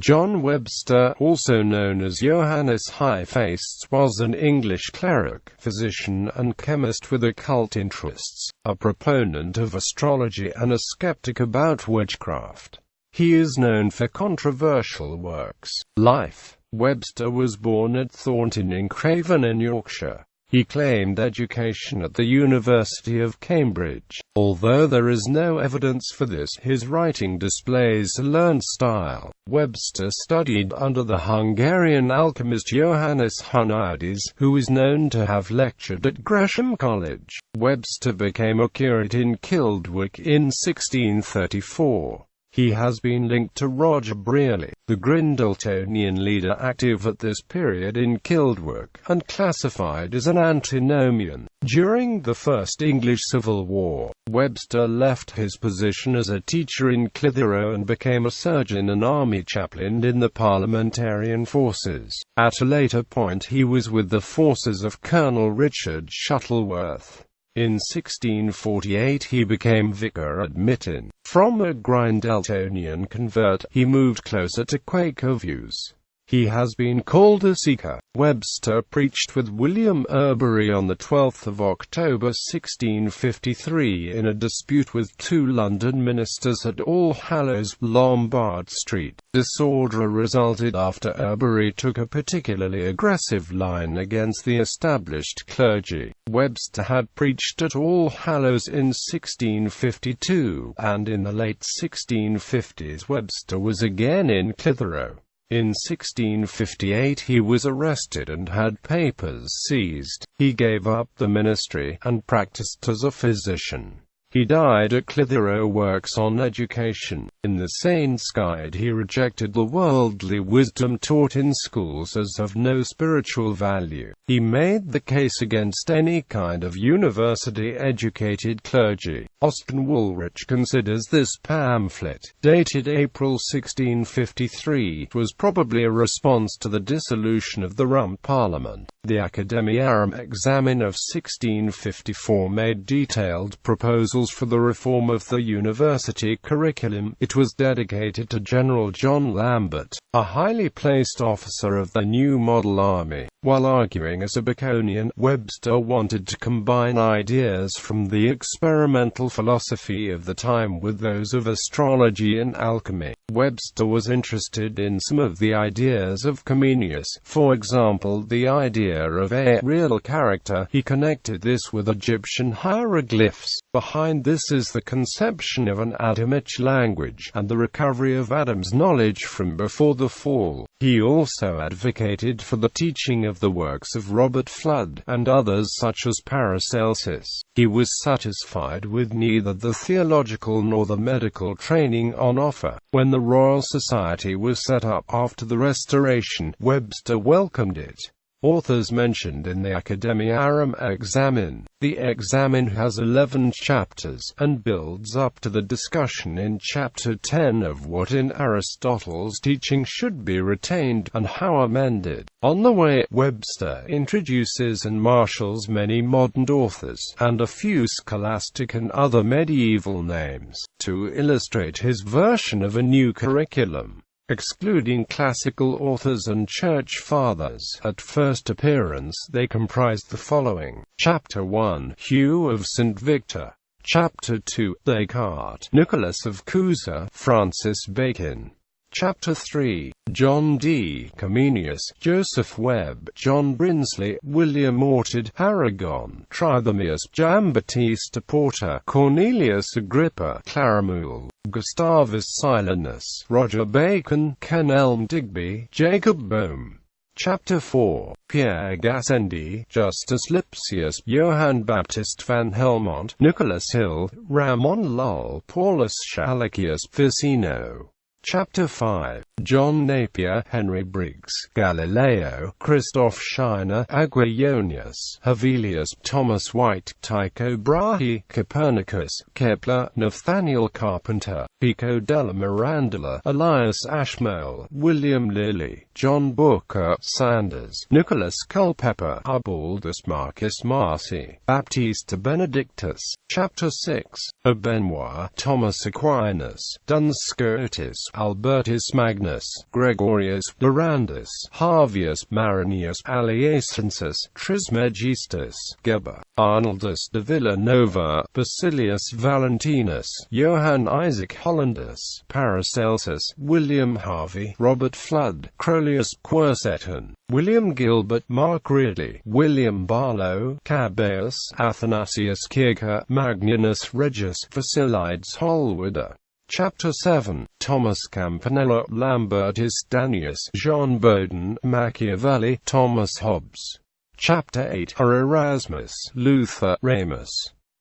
John Webster, also known as Johannes Hyphastes, was an English cleric, physician and chemist with occult interests, a proponent of astrology and a skeptic about witchcraft. He is known for controversial works. Life. Webster was born at Thornton in Craven in Yorkshire. He claimed education at the University of Cambridge. Although there is no evidence for this, his writing displays a learned style. Webster studied under the Hungarian alchemist Johannes Hyphastes, who is known to have lectured at Gresham College. Webster became a curate in Kildwick in 1634. He has been linked to Roger Brearley, the Grindletonian leader active at this period in Kildwick, and classified as an antinomian. During the First English Civil War, Webster left his position as a teacher in Clitheroe and became a surgeon and army chaplain in the Parliamentarian forces. At a later point he was with the forces of Colonel Richard Shuttleworth. In 1648 he became vicar at Mitton. From a Grindletonian convert, he moved closer to Quaker views. He has been called a seeker. Webster preached with William Earbury on 12 October 1653 in a dispute with two London ministers at All Hallows, Lombard Street. Disorder resulted after Earbury took a particularly aggressive line against the established clergy. Webster had preached at All Hallows in 1652, and in the late 1650s Webster was again in Clitheroe. In 1658 he was arrested and had papers seized. He gave up the ministry, and practiced as a physician. He died at Clitheroe. Works on education. In the Saint's Guide he rejected the worldly wisdom taught in schools as of no spiritual value. He made the case against any kind of university-educated clergy. Austin Woolrich considers this pamphlet, dated April 1653, was probably a response to the dissolution of the Rump Parliament. The Academiarum Examen of 1654 made detailed proposals for the reform of the university curriculum. It was dedicated to General John Lambert, a highly placed officer of the new model army. While arguing as a Baconian, Webster wanted to combine ideas from the experimental philosophy of the time with those of astrology and alchemy. Webster was interested in some of the ideas of Comenius, for example the idea of a real character. He connected this with Egyptian hieroglyphs. Behind this is the conception of an Adamic language, and the recovery of Adam's knowledge from before the fall. He also advocated for the teaching of the works of Robert Fludd, and others such as Paracelsus. He was satisfied with neither the theological nor the medical training on offer. When the Royal Society was set up after the Restoration, Webster welcomed it. Authors mentioned in the Academiarum Examen. The Examen has 11 chapters, and builds up to the discussion in Chapter 10 of what in Aristotle's teaching should be retained, and how amended. On the way, Webster introduces and marshals many modern authors, and a few scholastic and other medieval names, to illustrate his version of a new curriculum. Excluding classical authors and church fathers, at first appearance they comprised the following. Chapter 1, Hugh of St. Victor. Chapter 2, Descartes, Nicholas of Cusa, Francis Bacon. Chapter 3, John D. Comenius, Joseph Webb, John Brinsley, William Orchard, Aragon, Trithemius, Giambattista Porta, Cornelius Agrippa, Claramuel, Gustavus Silenus, Roger Bacon, Kenelm Digby, Jacob Boehme. Chapter 4, Pierre Gassendi, Justus Lipsius, Johann Baptist van Helmont, Nicholas Hill, Ramon Lull, Paulus Schalachius, Ficino. Chapter 5, John Napier, Henry Briggs, Galileo, Christoph Scheiner, Aguillonius, Hevelius, Thomas White, Tycho Brahe, Copernicus, Kepler, Nathaniel Carpenter, Pico della Mirandola, Elias Ashmole, William Lilly, John Booker, Sanders, Nicholas Culpeper, Arboldus Marcus Marci, Baptista Benedictus. Chapter 6, Benoit, Thomas Aquinas, Duns Scotus, Albertus Magnus, Gregorius, Durandus, Harvius, Marinius, Aliacensis, Trismegistus, Geber, Arnoldus de Villanova, Basilius Valentinus, Johann Isaac Hollandus, Paracelsus, William Harvey, Robert Flood, Crolius Quercetan, William Gilbert, Mark Ridley, William Barlow, Cabeus, Athanasius Kircher, Magnus Regius, Vasilides Holwider. Chapter 7. Thomas Campanella, Lambertus Danius, Jean Bodin, Machiavelli, Thomas Hobbes. Chapter 8. Erasmus, Luther, Ramus.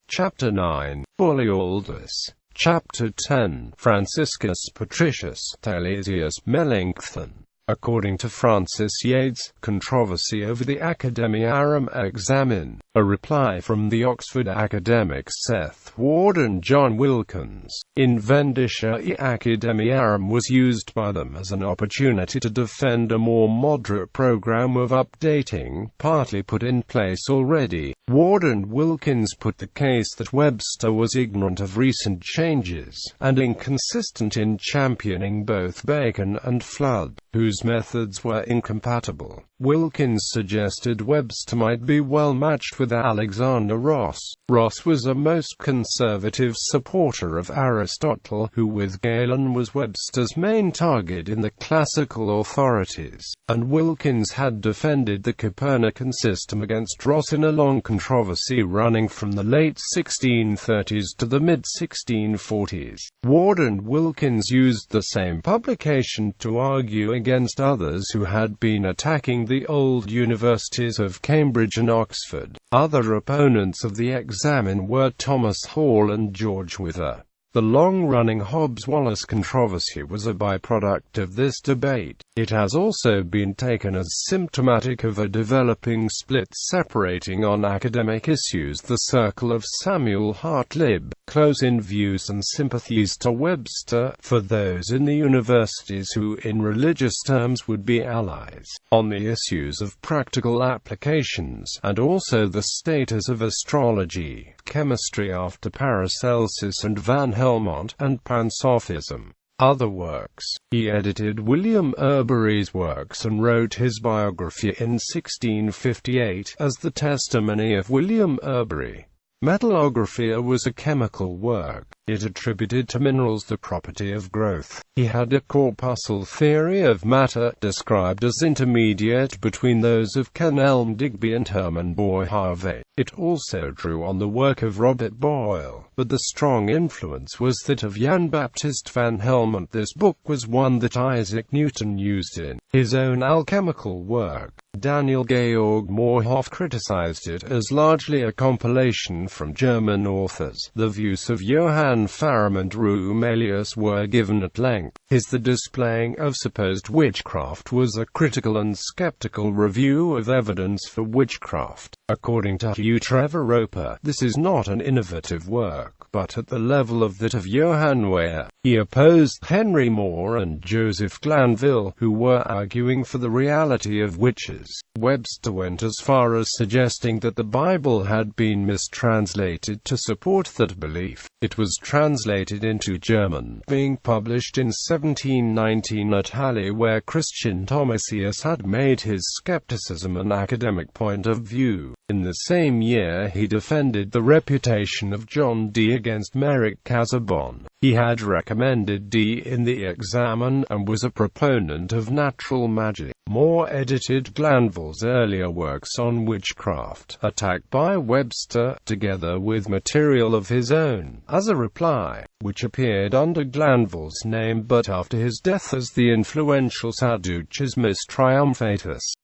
Chapter 9. Borealdus. Chapter 10. Franciscus Patricius, Talesius Melanchthon. According to Francis Yates, Controversy over the Academiarum Examen, a reply from the Oxford academic Seth Ward and John Wilkins. In Vendicia e Academiarum was used by them as an opportunity to defend a more moderate program of updating, partly put in place already. Ward and Wilkins put the case that Webster was ignorant of recent changes, and inconsistent in championing both Bacon and Flood, whose methods were incompatible. Wilkins suggested Webster might be well matched with Alexander Ross. Ross was a most conservative supporter of Aristotle, who with Galen was Webster's main target in the classical authorities, and Wilkins had defended the Copernican system against Ross in a long controversy running from the late 1630s to the mid-1640s. Ward and Wilkins used the same publication to argue against others who had been attacking the old universities of Cambridge and Oxford. Other opponents of the examen were Thomas Hall and George Wither. The long-running Hobbes-Wallace controversy was a byproduct of this debate. It has also been taken as symptomatic of a developing split separating on academic issues the circle of Samuel Hartlib, close in views and sympathies to Webster, for those in the universities who in religious terms would be allies, on the issues of practical applications, and also the status of astrology, chemistry after Paracelsus and Van Helmont, and Pansophism. Other works. He edited William Erbury's works and wrote his biography in 1658 as the testimony of William Erbury. Metallographia was a chemical work. It attributed to minerals the property of growth. He had a corpuscle theory of matter, described as intermediate between those of Kenelm Digby and Hermann Boerhaave. It also drew on the work of Robert Boyle, but the strong influence was that of Jan Baptist van Helmont. This book was one that Isaac Newton used in his own alchemical work. Daniel Georg Moorhoff criticized it as largely a compilation from German authors. The views of Johann Farum and Rumelius were given at length. The displaying of supposed witchcraft was a critical and skeptical review of evidence for witchcraft. According to Hugh Trevor Roper, this is not an innovative work, but at the level of that of Johann Weyer. He opposed Henry Moore and Joseph Glanville, who were arguing for the reality of witches. Webster went as far as suggesting that the Bible had been mistranslated to support that belief. It was translated into German, being published in 1719 at Halle, where Christian Thomasius had made his skepticism an academic point of view. In the same year he defended the reputation of John Dee against Merrick Casaubon. He had recommended Dee in the examen, and was a proponent of natural magic. Moore edited Glanville's earlier works on witchcraft, attacked by Webster, together with material of his own, as a reply, which appeared under Glanville's name but after his death as the influential Sadducismus Triumphatus.